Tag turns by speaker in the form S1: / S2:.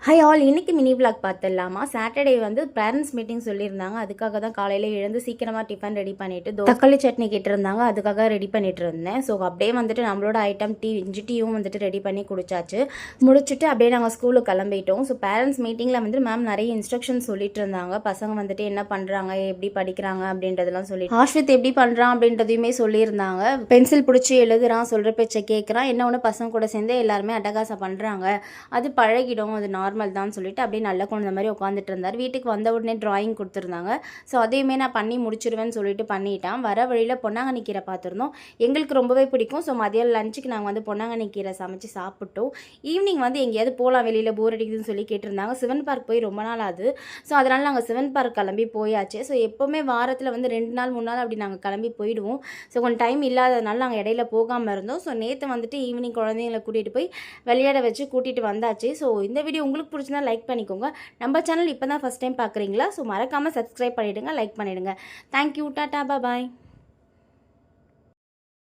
S1: Hi all, இன்றைக்கி mini vlog பார்த்துடலாமா? Saturday வந்து பேரண்ட்ஸ் மீட்டிங் சொல்லியிருந்தாங்க. அதுக்காக தான் காலையில் எழுந்து சீக்கிரமாக டிஃபன் ரெடி பண்ணிவிட்டு தக்காளி சட்னி கேட்டிருந்தாங்க. அதுக்காக ரெடி பண்ணிட்டு இருந்தேன். ஸோ அப்படியே வந்துட்டு நம்மளோட ஐட்டம் இஞ்சி டீயும் வந்துட்டு ரெடி பண்ணி குடிச்சாச்சு. முடிச்சுட்டு அப்படியே நாங்கள் ஸ்கூலுக்கு கிளம்பிட்டோம். ஸோ பேரண்ட்ஸ் மீட்டிங்கில் வந்து மேம் நிறைய இன்ஸ்ட்ரக்ஷன்ஸ் சொல்லிட்டு இருந்தாங்க. பசங்க வந்துட்டு என்ன பண்ணுறாங்க, எப்படி படிக்கிறாங்க அப்படின்றதெல்லாம் சொல்லி ஆஷ்வித் எப்படி பண்ணுறான் அப்படின்றதையுமே சொல்லியிருந்தாங்க. பென்சில் பிடிச்சி எழுதுறான், சொல்கிற பேச்சை கேட்குறான். என்ன ஒன்று பசங்க கூட சேர்ந்து எல்லாருமே அட்டகாசம் பண்ணுறாங்க. அது பழகிடும், அது நார்மல் தான் சொல்லிட்டு அப்படியே நல்ல குழந்தை மாதிரி உட்காந்துட்டு இருந்தார். வீட்டுக்கு வந்த உடனே ட்ராயிங் கொடுத்துருந்தாங்க. ஸோ அதையுமே நான் பண்ணி முடிச்சிடுவேன்னு சொல்லிட்டு பண்ணிட்டேன். வர வழியில் பொன்னாங்கண்ணி கீரை பார்த்துருந்தோம். எங்களுக்கு ரொம்பவே பிடிக்கும். ஸோ மதியம் லஞ்சுக்கு நாங்கள் வந்து பொன்னாங்கண்ணி கீரை சமைச்சு சாப்பிட்டோம். ஈவினிங் வந்து எங்கேயாவது போகலாம், வெளியில் போர் அடிக்குதுன்னு சொல்லி கேட்டிருந்தாங்க. சிவன் பார்க் போய் ரொம்ப நாள் ஆகுது. ஸோ அதனால் நாங்கள் சிவன் பார்க் கிளம்பி போயாச்சு. ஸோ எப்போவுமே வாரத்தில் வந்து 2 நாள் 3 நாள் அப்படி நாங்கள் கிளம்பி போயிடுவோம். ஸோ கொஞ்சம் டைம் இல்லாததுனால நாங்கள் இடையில போகாமல் இருந்தோம். ஸோ நேற்று வந்துட்டு ஈவினிங் குழந்தைங்களை கூட்டிகிட்டு போய் விளையாட வச்சு கூட்டிகிட்டு வந்தாச்சு. ஸோ இந்த வீடியோ உங்களுக்கு பிடிச்சிருந்தா லைக் பண்ணிக்கோங்க. நம்ம சேனல் இப்போ தான் ஃபஸ்ட் டைம் பார்க்குறீங்களா? ஸோ மறக்காமல் சப்ஸ்கிரைப் பண்ணிவிடுங்க, லைக் பண்ணிவிடுங்க. தேங்க்யூ, டாட்டா, பாய்.